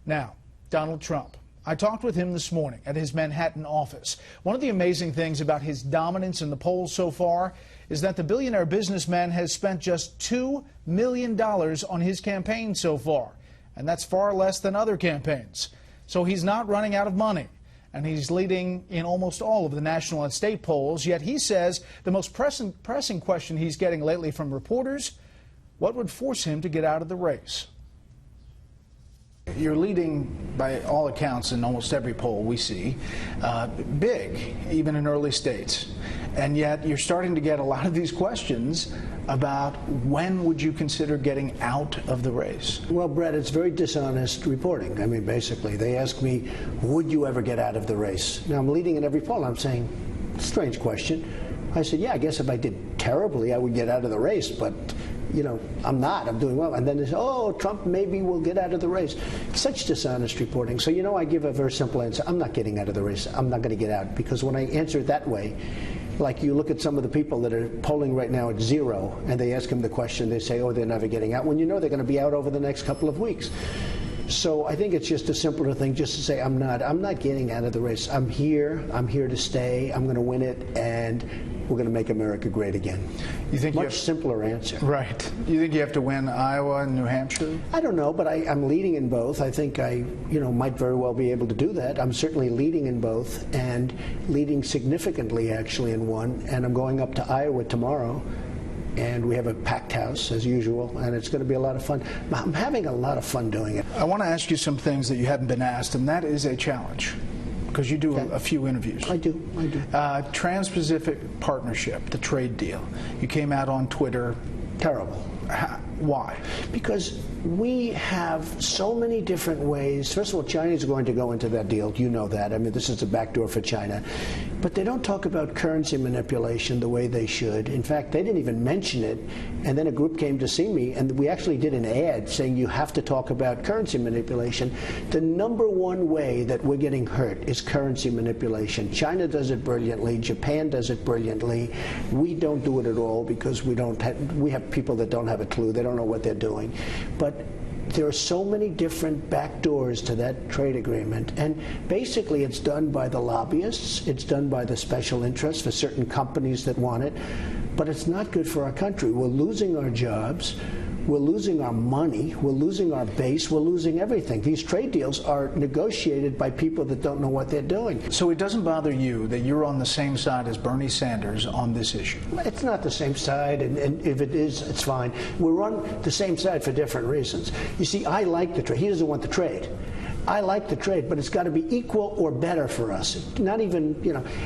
Now, Donald Trump. I talked with him this morning at his Manhattan office. One of the amazing things about his dominance in the polls so far is that the billionaire businessman has spent just $2 million on his campaign so far. And that's far less than other campaigns. So he's not running out of money. And he's leading in almost all of the national and state polls. Yet he says the most pressing question he's getting lately from reporters, what would force him to get out of the race? You're leading, by all accounts, in almost every poll we see, big, even in early states. And yet you're starting to get a lot of these questions about when would you consider getting out of the race? Well, Bret, it's very dishonest reporting. I mean, basically, they ask me, would you ever get out of the race? Now, I'm leading in every poll. I'm saying, strange question. I said, yeah, I guess if I did terribly, I would get out of the race, but you know, I'm not. I'm doing well. And then they say, oh, Trump maybe will get out of the race. Such dishonest reporting. So, you know, I give a very simple answer. I'm not getting out of the race. I'm not going to get out. Because when I answer it that way, like you look at some of the people that are polling right now at 0, and they ask them the question, they say, oh, they're never getting out, when you know they're going to be out over the next couple of weeks. So I think it's just a simpler thing just to say I'm not getting out of the race. I'm here to stay. I'm going to win it, and we're going to make America great again. You think much simpler answer. Right. You think you have to win Iowa and New Hampshire? I don't know, but I'm leading in both. I think I, might very well be able to do that. I'm certainly leading in both, and leading significantly actually in one. And I'm going up to Iowa tomorrow. And we have a packed house, as usual, and it's going to be a lot of fun. I'm having a lot of fun doing it. I want to ask you some things that you haven't been asked, and that is a challenge, because you do a few interviews. I do. Trans-Pacific Partnership, the trade deal. You came out on Twitter. Terrible. Why? Because we have so many different ways. First of all, China's going to go into that deal. You know that. I mean, this is a backdoor for China. But they don't talk about currency manipulation the way they should. In fact, they didn't even mention it. And then a group came to see me, and we actually did an ad saying you have to talk about currency manipulation. The #1 way that we're getting hurt is currency manipulation. China does it brilliantly. Japan does it brilliantly. We don't do it at all because we have people that don't have a clue. They don't know what they're doing. But there are so many different back doors to that trade agreement, and basically it's done by the lobbyists, it's done by the special interests for certain companies that want it, but it's not good for our country. We're losing our jobs, we're losing our money, we're losing our base, we're losing everything. These trade deals are negotiated by people that don't know what they're doing. So it doesn't bother you that you're on the same side as Bernie Sanders on this issue? It's not the same side, and if it is, it's fine. We're on the same side for different reasons. You see, I like the trade. He doesn't want the trade. I like the trade, but it's got to be equal or better for us. Not even,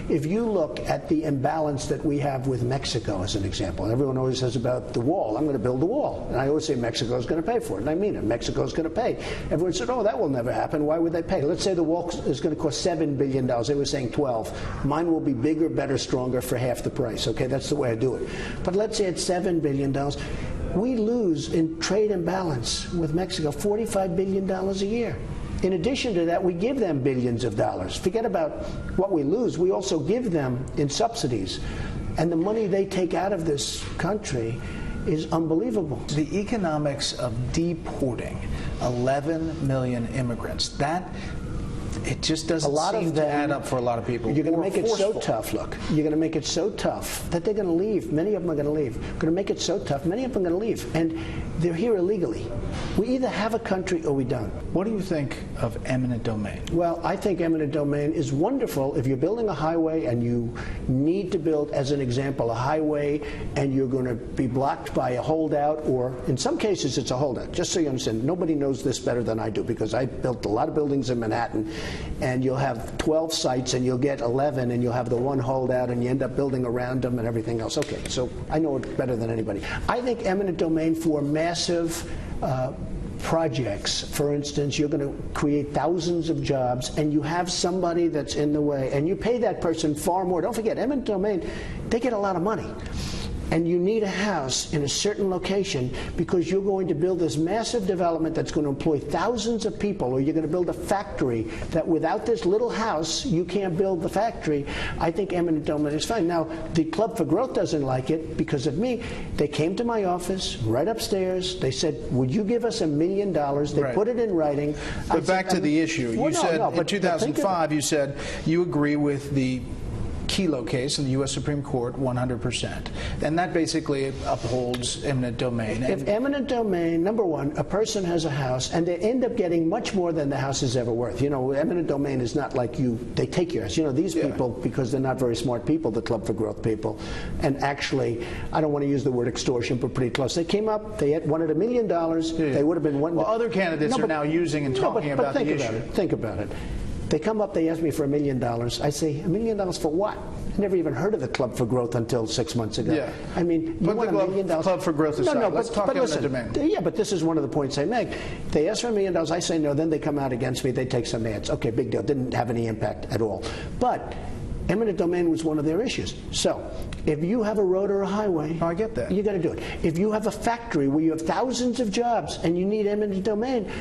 if you look at the imbalance that we have with Mexico as an example, everyone always says about the wall, I'm going to build a wall. And I always say Mexico is going to pay for it, and I mean it. Mexico is going to pay. Everyone said, oh, that will never happen. Why would they pay? Let's say the wall is going to cost $7 billion. They were saying 12. Mine will be bigger, better, stronger for half the price. Okay, that's the way I do it. But let's say it's $7 billion. We lose in trade imbalance with Mexico $45 billion a year. In addition to that, we give them billions of dollars. Forget about what we lose. We also give them in subsidies. And the money they take out of this country is unbelievable. The economics of deporting 11 million immigrants, it just doesn't seem to add up for a lot of people. You're going to make it so tough, look. You're going to make it so tough that they're going to leave. Many of them are going to leave. We're going to make it so tough. Many of them are going to leave. And they're here illegally. We either have a country or we don't. What do you think of eminent domain? Well, I think eminent domain is wonderful if you're building a highway and you need to build, as an example, a highway and you're going to be blocked by a holdout, or in some cases it's a holdout. Just so you understand, nobody knows this better than I do because I built a lot of buildings in Manhattan, and you'll have 12 sites and you'll get 11 and you'll have the one holdout and you end up building around them and everything else. Okay, so I know it better than anybody. I think eminent domain for massive projects, for instance, you're going to create thousands of jobs and you have somebody that's in the way and you pay that person far more. Don't forget, eminent domain, they get a lot of money. and you need a house in a certain location because you're going to build this massive development that's going to employ thousands of people, or you're going to build a factory that without this little house you can't build the factory, I think eminent domain is fine. Now, the Club for Growth doesn't like it because of me. They came to my office right upstairs. They said, would you give us $1 million? They put it in writing. But back to the issue. You said in 2005, you said you agree with the Kelo case in the U.S. Supreme Court 100%. And that basically upholds eminent domain. If eminent domain, number one, a person has a house and they end up getting much more than the house is ever worth. You know, eminent domain is not like they take yours. You know, these people, because they're not very smart people, the Club for Growth people, and actually, I don't want to use the word extortion, but pretty close. They came up, they wanted $1 million, they would have been one. Well, other candidates are now using and talking about the issue. Think about it. They come up, they ask me for $1 million. I say, $1 million for what? I never even heard of the Club for Growth until 6 months ago. Yeah. I mean, you want $1 million? Club for Growth aside. No, let's talk eminent domain. Yeah, but this is one of the points I make. They ask for $1 million, I say no, then they come out against me, they take some ads. Okay, big deal, didn't have any impact at all. But eminent domain was one of their issues. So, if you have a road or a highway, I get that. You got to do it. If you have a factory where you have thousands of jobs and you need eminent domain,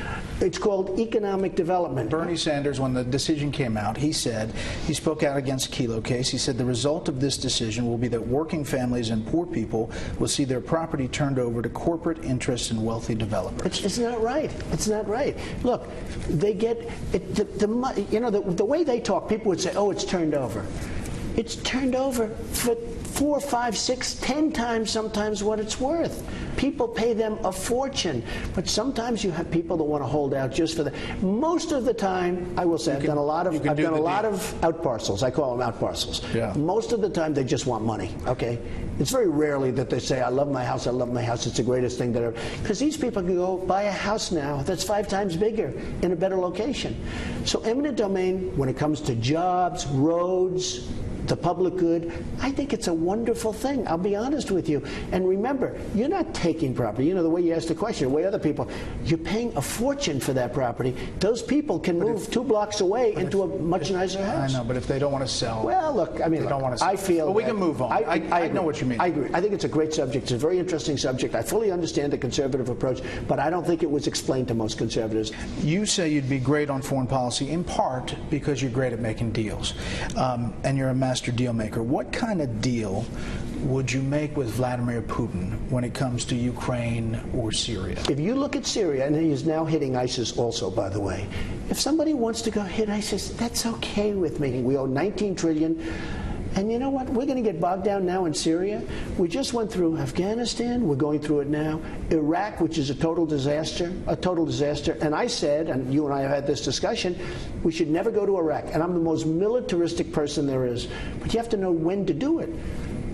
it's called economic development. Bernie Sanders, when the decision came out, he said, he spoke out against the Kelo case. He said the result of this decision will be that working families and poor people will see their property turned over to corporate interests and wealthy developers. It's not right. It's not right. Look, they get the way they talk. People would say, "Oh, it's turned over." It's turned over for 4, 5, 6, 10 times sometimes what it's worth. People pay them a fortune, but sometimes you have people that want to hold out just for the. Most of the time, I will say, I've done a lot of out parcels. I call them out parcels. Yeah. Most of the time, they just want money. Okay, it's very rarely that they say, "I love my house. I love my house. It's the greatest thing that ever." Because these people can go buy a house now that's 5 times bigger in a better location. So eminent domain, when it comes to jobs, roads, the public good, I think it's a wonderful thing. I'll be honest with you. And remember, you're not taking property. You know, the way you asked the question, the way other people, you're paying a fortune for that property. Those people can move 2 blocks away into a much nicer house. I know, but if they don't want to sell. Well, look, I mean, I feel. But we can move on. I know what you mean. I agree. I think it's a great subject. It's a very interesting subject. I fully understand the conservative approach, but I don't think it was explained to most conservatives. You say you'd be great on foreign policy, in part because you're great at making deals, and you're a master deal maker. What kind of deal would you make with Vladimir Putin when it comes to Ukraine or Syria? If you look at Syria, and he is now hitting ISIS also, by the way, if somebody wants to go hit ISIS, that's okay with me. We owe $19 trillion. And you know what? We're going to get bogged down now in Syria. We just went through Afghanistan. We're going through it now. Iraq, which is a total disaster. And I said, and you and I have had this discussion, we should never go to Iraq. And I'm the most militaristic person there is. But you have to know when to do it.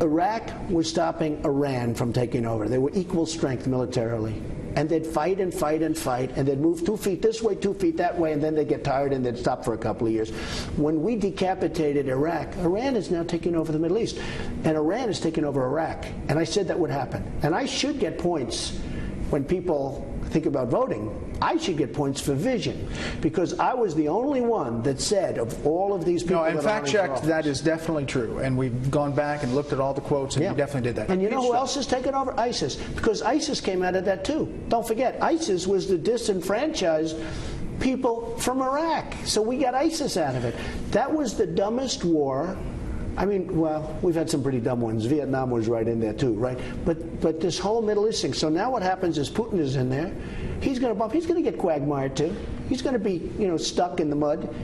Iraq was stopping Iran from taking over. They were equal strength militarily. And they'd fight and fight and fight, and they'd move 2 feet this way, 2 feet that way, and then they'd get tired and they'd stop for a couple of years. When we decapitated Iraq, Iran is now taking over the Middle East, and Iran is taking over Iraq. And I said that would happen. And I should get points when people think about voting. I should get points for vision, because I was the only one that said of all of these people. No, in fact checked, that is definitely true. And we've gone back and looked at all the quotes, and you definitely did that. And you know who else has taken over? ISIS. Because ISIS came out of that too. Don't forget, ISIS was the disenfranchised people from Iraq. So we got ISIS out of it. That was the dumbest war. I mean, well, we've had some pretty dumb ones. Vietnam was right in there too, right? But this whole Middle East thing. So now what happens is Putin is in there. He's going to bump. He's going to get quagmired too. He's going to be, stuck in the mud.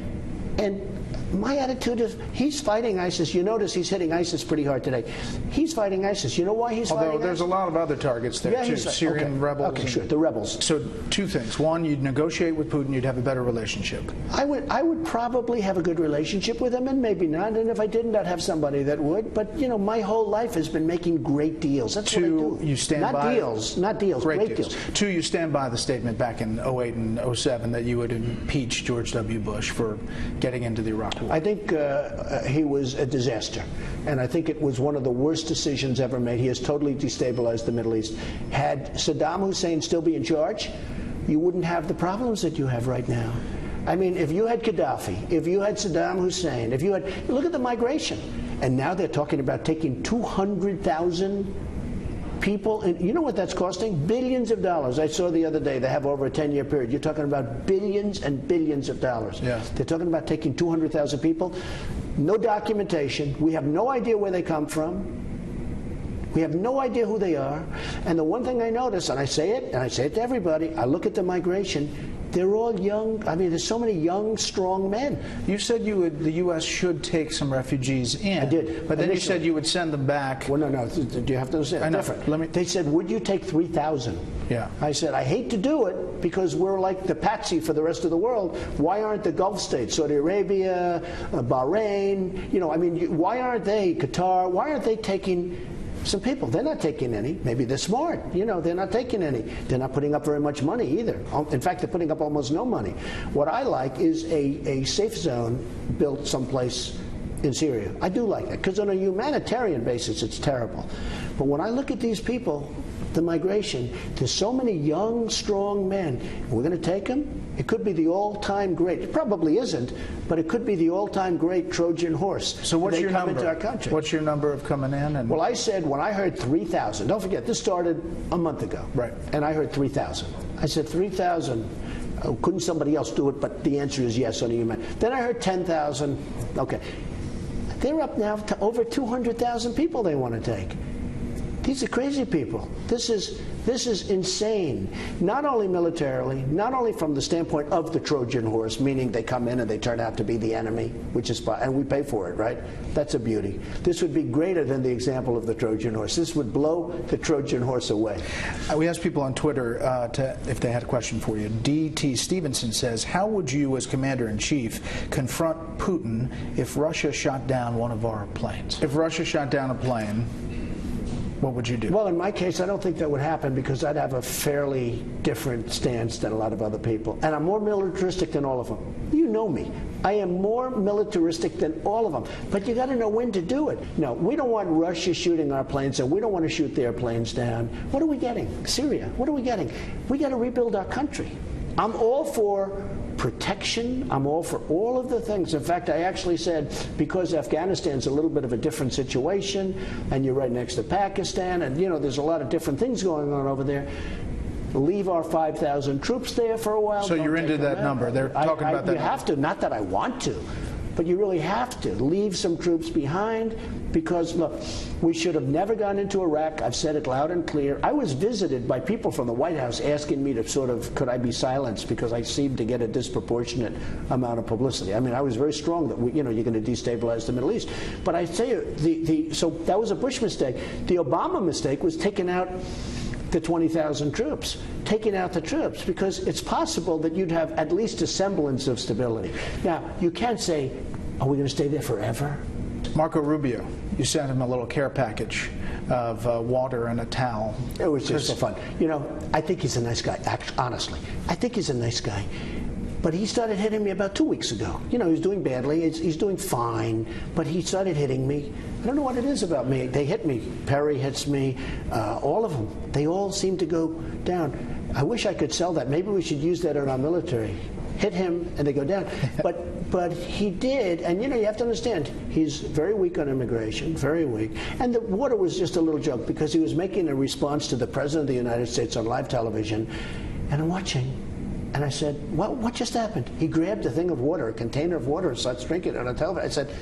And my attitude is, he's fighting ISIS. You notice he's hitting ISIS pretty hard today. He's fighting ISIS. You know why he's fighting ISIS? Although there's a lot of other targets there too. Syrian rebels. Okay, sure, the rebels. So 2 things. One, you'd negotiate with Putin, you'd have a better relationship. I would probably have a good relationship with him, and maybe not. And if I didn't, I'd have somebody that would. But my whole life has been making great deals. That's what I do. You stand not by deals, not deals, great deals. 2, you stand by the statement back in 08 and 07 that you would impeach George W. Bush for getting into the Iraq War. I think he was a disaster, and I think it was one of the worst decisions ever made. He has totally destabilized the Middle East. Had Saddam Hussein still be in charge, you wouldn't have the problems that you have right now. I mean, if you had Gaddafi, if you had Saddam Hussein, if you had, look at the migration. And now they're talking about taking 200,000 people, and you know what that's costing? Billions of dollars. I saw the other day they have over a 10-year period. You're talking about billions and billions of dollars. Yeah. They're talking about taking 200,000 people. No documentation. We have no idea where they come from. We have no idea who they are. And the one thing I notice, and I say it to everybody, I look at the migration, they're all young. I mean, there's so many young, strong men. You said the U.S. should take some refugees in. I did. But then you said you would send them back. Well, no. Do you have to understand? I know. Different. They said, would you take 3,000? Yeah. I said, I hate to do it because we're like the patsy for the rest of the world. Why aren't the Gulf states, Saudi Arabia, Bahrain, why aren't they, Qatar, why aren't they taking some people? They're not taking any. Maybe they're smart. They're not taking any. They're not putting up very much money either. In fact, they're putting up almost no money. What I like is a safe zone built someplace in Syria. I do like that because on a humanitarian basis, it's terrible. But when I look at these people, the migration, there's so many young, strong men. We're going to take them? It could be the all-time great. It probably isn't, but it could be the all-time great Trojan horse. So what's your number? Into our country. What's your number of coming in? Well, I said when I heard 3,000, don't forget, this started a month ago. Right. And I heard 3,000. I said 3,000. Oh, couldn't somebody else do it? But the answer is yes on a human. Then I heard 10,000. Okay. They're up now to over 200,000 people they want to take. These are crazy people. This is insane. Not only militarily, not only from the standpoint of the Trojan horse, meaning they come in and they turn out to be the enemy, which is fine, and we pay for it, right? That's a beauty. This would be greater than the example of the Trojan horse. This would blow the Trojan horse away. We asked people on Twitter if they had a question for you. D.T. Stevenson says, how would you as Commander-in-Chief confront Putin if Russia shot down one of our planes? If Russia shot down a plane, what would you do? Well, in my case, I don't think that would happen because I'd have a fairly different stance than a lot of other people. And I'm more militaristic than all of them. You know me. I am more militaristic than all of them. But you got to know when to do it. No, we don't want Russia shooting our planes, and we don't want to shoot their planes down. What are we getting? Syria. What are we getting? We got to rebuild our country. I'm all for protection. I'm all for all of the things. In fact, I actually said, because Afghanistan's a little bit of a different situation, and you're right next to Pakistan, and there's a lot of different things going on over there, leave our 5,000 troops there for a while. So you're into that number. They're talking about that. You have to. Not that I want to, but you really have to leave some troops behind because, look, we should have never gone into Iraq. I've said it loud and clear. I was visited by people from the White House asking me to sort of, could I be silenced because I seemed to get a disproportionate amount of publicity. I mean, I was very strong that you're going to destabilize the Middle East. But I tell you, so that was a Bush mistake. The Obama mistake was taking out the 20,000 troops, taking out the troops, because it's possible that you'd have at least a semblance of stability. Now, you can't say, are we going to stay there forever? Marco Rubio, you sent him a little care package of water and a towel. It was just so fun. I think he's a nice guy, honestly. I think he's a nice guy. But he started hitting me about 2 weeks ago. He was doing badly. He's doing fine, but he started hitting me. I don't know what it is about me. They hit me. Perry hits me. All of them. They all seem to go down. I wish I could sell that. Maybe we should use that in our military. Hit him and they go down. But he did, and you have to understand, he's very weak on immigration, very weak. And the water was just a little joke because he was making a response to the President of the United States on live television, and I'm watching. And I said, what just happened? He grabbed a thing of water, a container of water, and starts drinking it on a television. I said,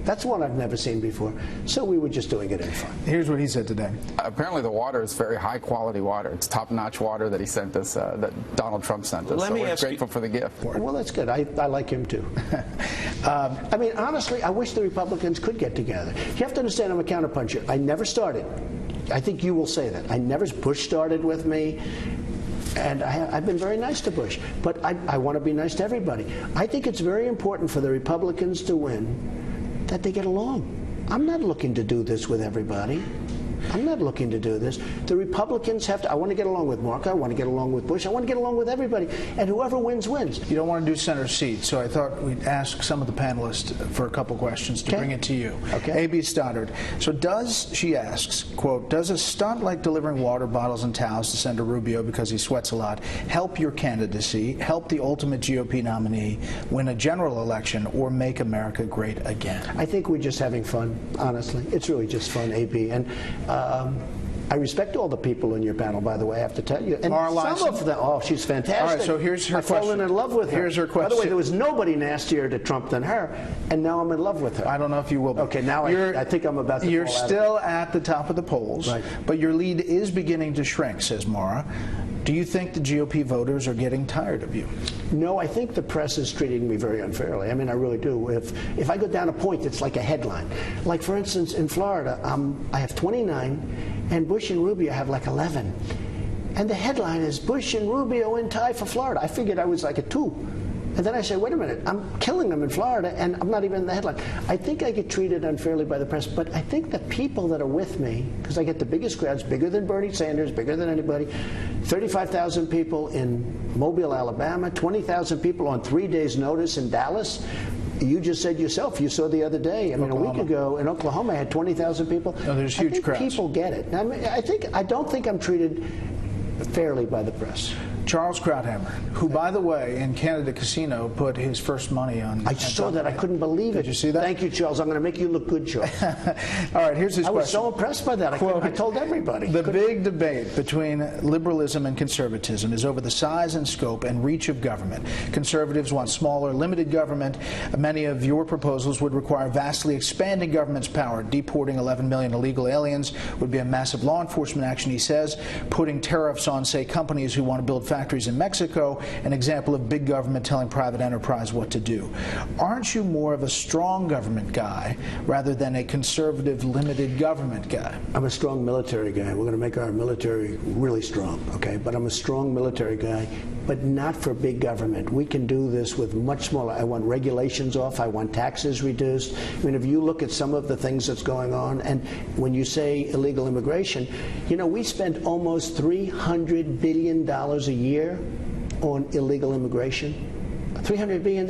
that's one I've never seen before. So we were just doing it in fun. Here's what he said today. Apparently the water is very high quality water. It's top-notch water that he sent us, that Donald Trump sent us. So we're grateful for the gift. Well, that's good. I like him too. I mean, honestly, I wish the Republicans could get together. You have to understand I'm a counterpuncher. I never started. I think you will say that. Bush started with me. And I've been very nice to Bush, but I want to be nice to everybody. I think it's very important for the Republicans to win that they get along. I'm not looking to do this with everybody. I'm not looking to do this. The Republicans have to. I want to get along with Mark. I want to get along with Bush. I want to get along with everybody. And whoever wins, wins. You don't want to do center seat, so I thought we'd ask some of the panelists for a couple questions to bring it to you. Okay. A.B. Stoddard. So she asks, quote, does a stunt like delivering water bottles and towels to Senator Rubio because he sweats a lot help your candidacy, help the ultimate GOP nominee win a general election, or make America great again? I think we're just having fun, honestly. It's really just fun, A.B. And I respect all the people in your panel, by the way, I have to tell you. And some of them, oh, she's fantastic. All right, so here's her question. I've fallen in love with her. Here's her question. By the way, there was nobody nastier to Trump than her, and now I'm in love with her. I don't know if you will be. Okay, now I think I'm about to You're fall out still at the top of the polls, right, but your lead is beginning to shrink, says Mara. Do you think the GOP voters are getting tired of you? No, I think the press is treating me very unfairly. I mean, I really do. If I go down a point, it's like a headline. Like, for instance, in Florida, I have 29, and Bush and Rubio have like 11. And the headline is, Bush and Rubio in tie for Florida. I figured I was like a 2. And then I say, wait a minute, I'm killing them in Florida, and I'm not even in the headline. I think I get treated unfairly by the press, but I think the people that are with me, because I get the biggest crowds, bigger than Bernie Sanders, bigger than anybody, 35,000 people in Mobile, Alabama, 20,000 people on 3 days' notice in Dallas. You just said yourself, you saw the other day, I mean, Oklahoma. a week ago in Oklahoma, I had 20,000 people. No, there's huge crowds. People get it. I mean, I don't think I'm treated fairly by the press. Charles Krauthammer, who, by the way, in Canada Casino, put his first money on. I saw that. I couldn't believe it. Did you see that? Thank you, Charles. I'm going to make you look good, Charles. All right, here's his question. I was so impressed by that. I told everybody. The big debate between liberalism and conservatism is over the size and scope and reach of government. Conservatives want smaller, limited government. Many of your proposals would require vastly expanding government's power. Deporting 11 million illegal aliens would be a massive law enforcement action, he says. Putting tariffs on, say, companies who want to build factories in Mexico, an example of big government telling private enterprise what to do. Aren't you more of a strong government guy rather than a conservative, limited government guy? I'm a strong military guy. We're going to make our military really strong, okay? But I'm a strong military guy, but not for big government. We can do this with much smaller. I want regulations off. I want taxes reduced. I mean, if you look at some of the things that's going on, and when you say illegal immigration, you know, we spend almost $300 billion a year on illegal immigration. $300 billion.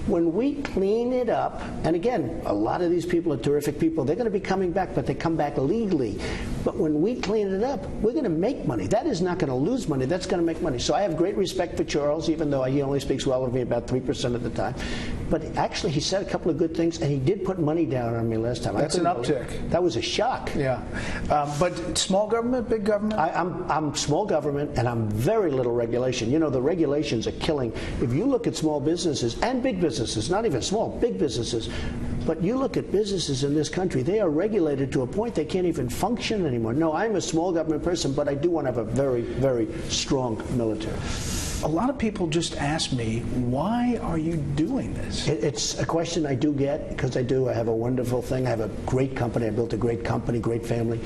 When we clean it up, and again, a lot of these people are terrific people. They're going to be coming back, but they come back legally. But when we clean it up, we're going to make money. That is not going to lose money. That's going to make money. So I have great respect for Charles, even though he only speaks well of me about 3% of the time. But actually, he said a couple of good things, and he did put money down on me last time. That's an uptick. That was a shock. Yeah. But small government, big government? I'm small government, and I'm very little regulation. You know, the regulations are killing. If you look at small businesses and big businesses, not even small, big businesses, but you look at businesses in this country, they are regulated to a point they can't even function anymore. No, I'm a small government person, but I do want to have a very, very strong military. A lot of people just ask me, why are you doing this? It's a question I do get, because I do. I have a wonderful thing. I have a great company. I built a great company, great family,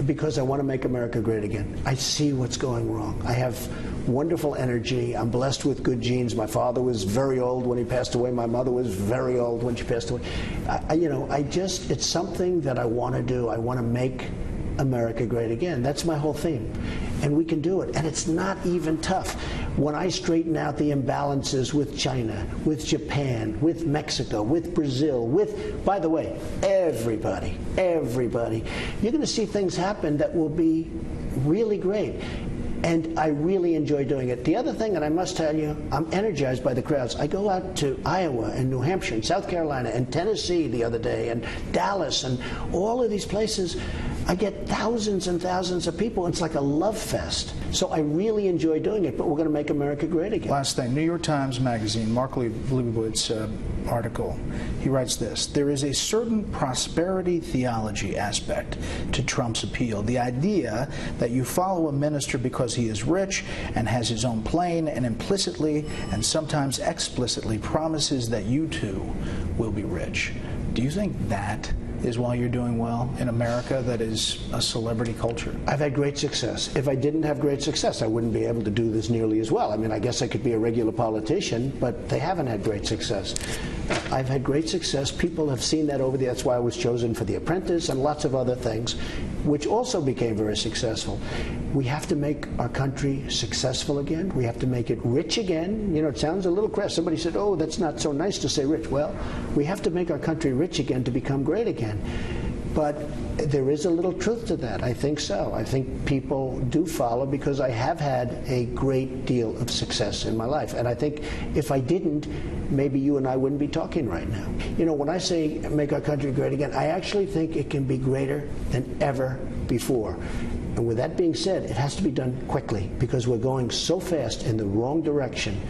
because I want to make America great again. I see what's going wrong. I have wonderful energy. I'm blessed with good genes. My father was very old when he passed away. My mother was very old when she passed away. It's something that I want to do. I want to make America great again. That's my whole theme. And we can do it. And it's not even tough. When I straighten out the imbalances with China, with Japan, with Mexico, with Brazil, with, by the way, everybody, you're going to see things happen that will be really great. And I really enjoy doing it. The other thing, and I must tell you, I'm energized by the crowds. I go out to Iowa and New Hampshire and South Carolina and Tennessee the other day and Dallas and all of these places. I get thousands and thousands of people. It's like a love fest. So I really enjoy doing it, but we're going to make America great again. Last thing, New York Times Magazine, Mark Leibowitz article. He writes this: there is a certain prosperity theology aspect to Trump's appeal. The idea that you follow a minister because he is rich and has his own plane and implicitly and sometimes explicitly promises that you too will be rich. Do you think that is why you're doing well in America that is a celebrity culture? I've had great success. If I didn't have great success, I wouldn't be able to do this nearly as well. I mean, I guess I could be a regular politician, but they haven't had great success. I've had great success. People have seen that over there. That's why I was chosen for The Apprentice and lots of other things, which also became very successful. We have to make our country successful again. We have to make it rich again. You know, it sounds a little crass. Somebody said, oh, that's not so nice to say rich. Well, we have to make our country rich again to become great again. But there is a little truth to that. I think so. I think people do follow because I have had a great deal of success in my life. And I think if I didn't, maybe you and I wouldn't be talking right now. You know, when I say make our country great again, I actually think it can be greater than ever before. And with that being said, it has to be done quickly because we're going so fast in the wrong direction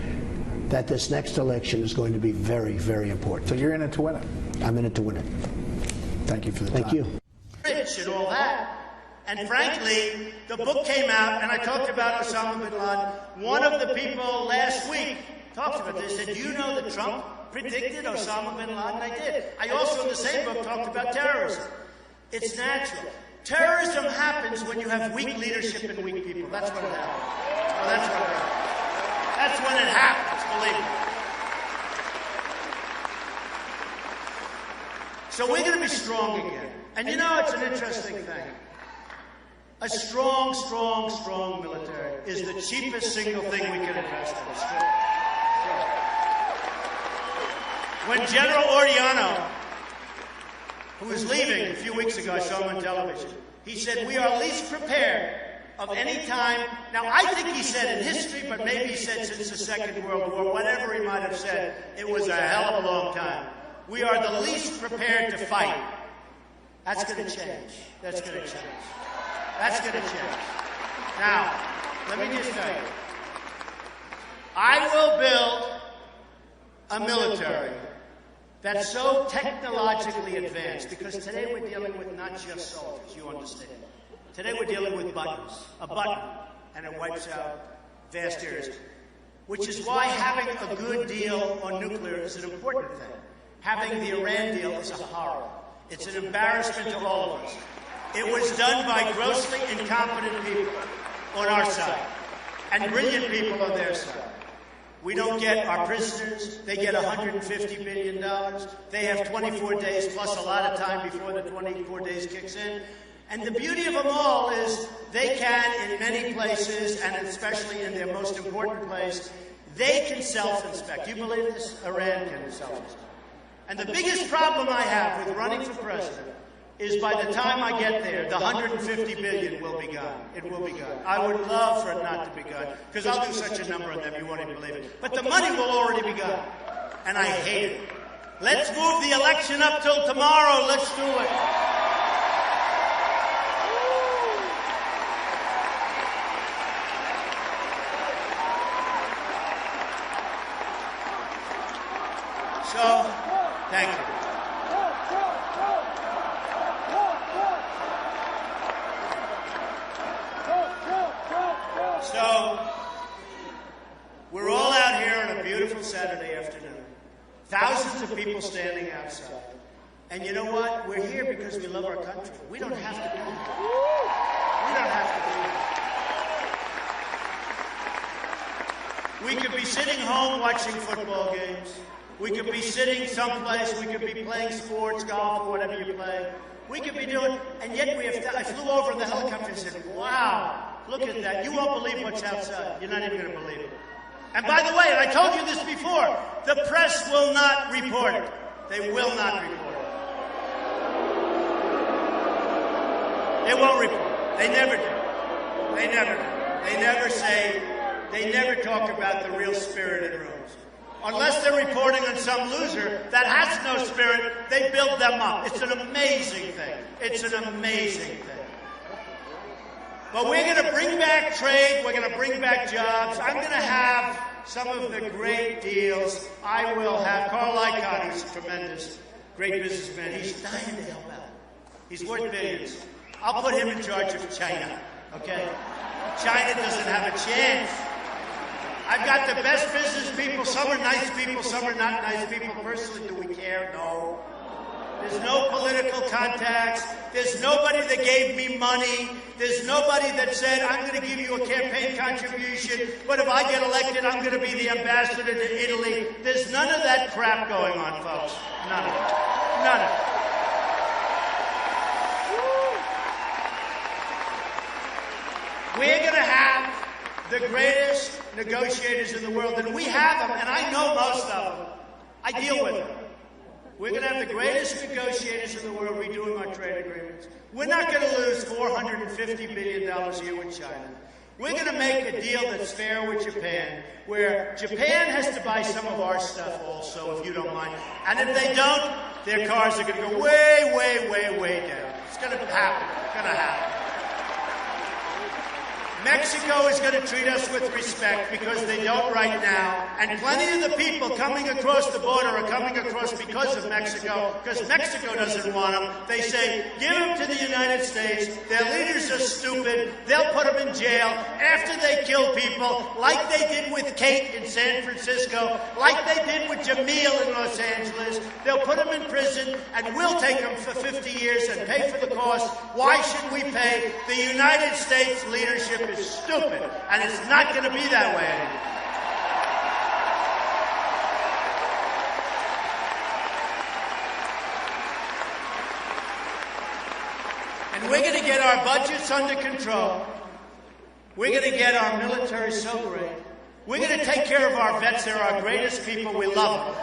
that this next election is going to be very, very important. So you're in it to win it? I'm in it to win it. Thank you for the time. Thank you. Rich and all that. And frankly, the book came out, and I talked about Osama bin Laden. One of the people last week talked about this, said, do you know that Trump predicted Osama bin Laden? I did. I also, in the same book, talked about terrorism. It's natural. Terrorism happens when you have weak leadership and weak people. That's when it happens. Oh, that's what it happens. That's when it happens, believe me. So we're going to be strong again. And you know, it's an interesting thing. A strong, strong, strong military is the cheapest single thing we can invest in. When General Oriano, who was leaving a few weeks ago, I saw him on television, he said, we are least prepared of any time. Now, I think he said in history, but maybe he said since the Second World War, whatever he might have said, it was a hell of a long time. We are the least prepared to fight. That's going to change. That's going to change. That's going to change. Now, let me just tell you, I will build a military that's so technologically advanced, because today we're dealing with not just soldiers, you understand. Today we're dealing with buttons, a button, and it wipes out vast areas, which is why having a good deal on nuclear is an important thing. Having the Iran deal is a horror. It's an embarrassment to all of us. It was done by grossly incompetent people on our side and brilliant people on their side. We don't get our prisoners. They get $150 billion. They have 24 days plus a lot of time before the 24 days kicks in. And the beauty of them all is they can, in many places, and especially in their most important place, they can self-inspect. You believe this? Iran can self-inspect. And the biggest problem I have with running for president is by the time I get there, the $150 billion will be gone. It will be gone. I would love for it not to be gone, because I'll do such a number of them, you won't even believe it. But the money will already be gone, and I hate it. Let's move the election up till tomorrow. Let's do it. So, thank you. So, we're all out here on a beautiful Saturday afternoon. Thousands of people standing outside. And you know what? We're here because we love our country. We don't have to be here. We don't have to be here. We could be sitting home watching football games. We could be sitting someplace. We could be playing sports, golf, or whatever you play. We could be doing, and yet I flew over in the helicopter and said, wow, look at that. You won't believe what's outside. You're not even going to believe it. And by the way, and I told you this before, the press will not report it. They will not report it. They won't report it. They never do. They never do. They never say, they never talk about the real spirit in rooms. Unless they're reporting on some loser that has no spirit, they build them up. It's an amazing thing. It's an amazing thing. But we're going to bring back trade. We're going to bring back jobs. I'm going to have some of the great deals. I will have Carl Icahn, who's a tremendous, great businessman. He's dying to help out. He's worth billions. I'll put him in charge of China, okay? China doesn't have a chance. I've got the best business people. Some are nice people, some are not nice people. Personally, do we care? No. There's no political contacts. There's nobody that gave me money. There's nobody that said, I'm going to give you a campaign contribution, but if I get elected, I'm going to be the ambassador to Italy. There's none of that crap going on, folks. None of it. None of it. We're going to have the greatest negotiators in the world, and we have them, and I know most of them. I deal with them. We're going to have the greatest negotiators in the world redoing our trade agreements. We're not going to lose $450 billion a year with China. We're going to make a deal that's fair with Japan, where Japan has to buy some of our stuff also, if you don't mind. And if they don't, their cars are going to go way, way, way, way down. It's going to happen. It's going to happen. Mexico is going to treat us with respect because they don't right now. And plenty of the people coming across the border are coming across because of Mexico, because Mexico doesn't want them. They say, give them to the United States. Their leaders are stupid. They'll put them in jail after they kill people, like they did with Kate in San Francisco, like they did with Jamil in Los Angeles. They'll put them in prison, and we'll take them for 50 years and pay for the cost. Why should we pay? The United States leadership is stupid, and it's not going to be that way anymore. And we're going to get our budgets under control. We're going to get our military so great. We're going to take care of our vets. They're our greatest people. We love them.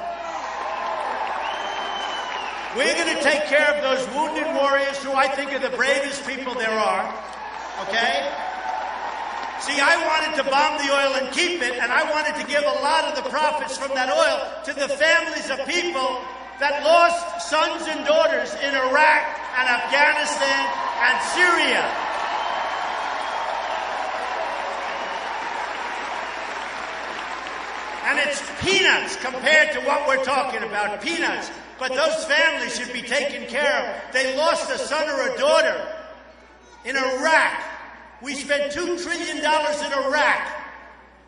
We're going to take care of those wounded warriors who I think are the bravest people there are. Okay? See, I wanted to bomb the oil and keep it, and I wanted to give a lot of the profits from that oil to the families of people that lost sons and daughters in Iraq and Afghanistan and Syria. And it's peanuts compared to what we're talking about, peanuts. But those families should be taken care of. They lost a son or a daughter in Iraq. We spent $2 trillion in Iraq.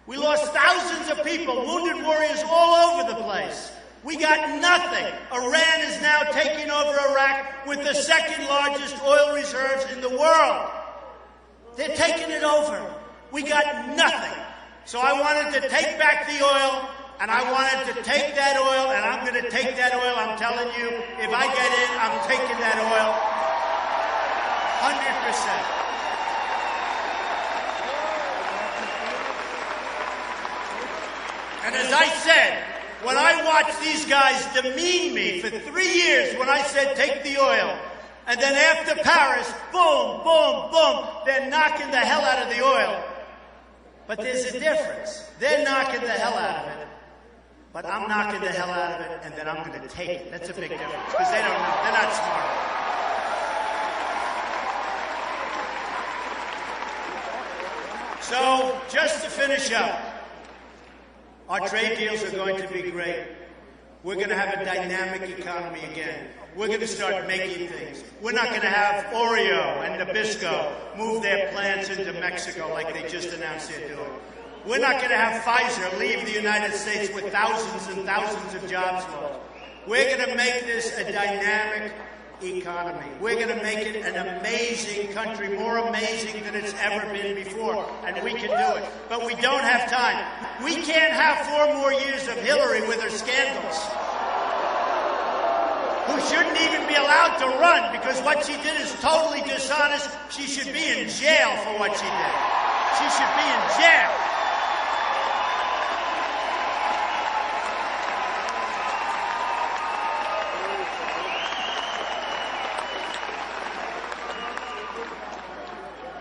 We lost thousands of people, wounded warriors all over the place. We got nothing. Iran is now taking over Iraq with the second largest oil reserves in the world. They're taking it over. We got nothing. So I wanted to take back the oil, and I wanted to take that oil, and I'm going to take that oil. I'm telling you, if I get in, I'm taking that oil 100%. And as I said, when I watched these guys demean me for 3 years when I said take the oil, and then after Paris, boom, boom, boom, they're knocking the hell out of the oil. But there's a difference. They're knocking the hell out of it, but I'm knocking the hell out of it, and then I'm going to take it. That's a big difference, because they don't know. They're not smart. So, just to finish up, our trade deals are going to be great. We're going to have a dynamic economy again. We're going to start making things. We're not going to have Oreo and Nabisco move their plants into Mexico like they just announced they're doing. We're not going to have Pfizer leave the United States with thousands and thousands of jobs lost. We're going to make this a dynamic economy. We're going to make it an amazing country, more amazing than it's ever been before, and we can do it. But we don't have time. We can't have 4 more years of Hillary with her scandals, who shouldn't even be allowed to run because what she did is totally dishonest. She should be in jail for what she did. She should be in jail.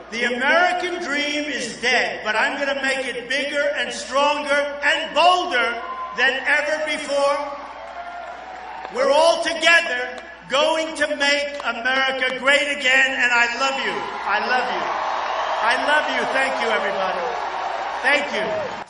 The American dream is dead, but I'm going to make it bigger and stronger and bolder than ever before. We're all together going to make America great again, and I love you. I love you. I love you. Thank you, everybody. Thank you.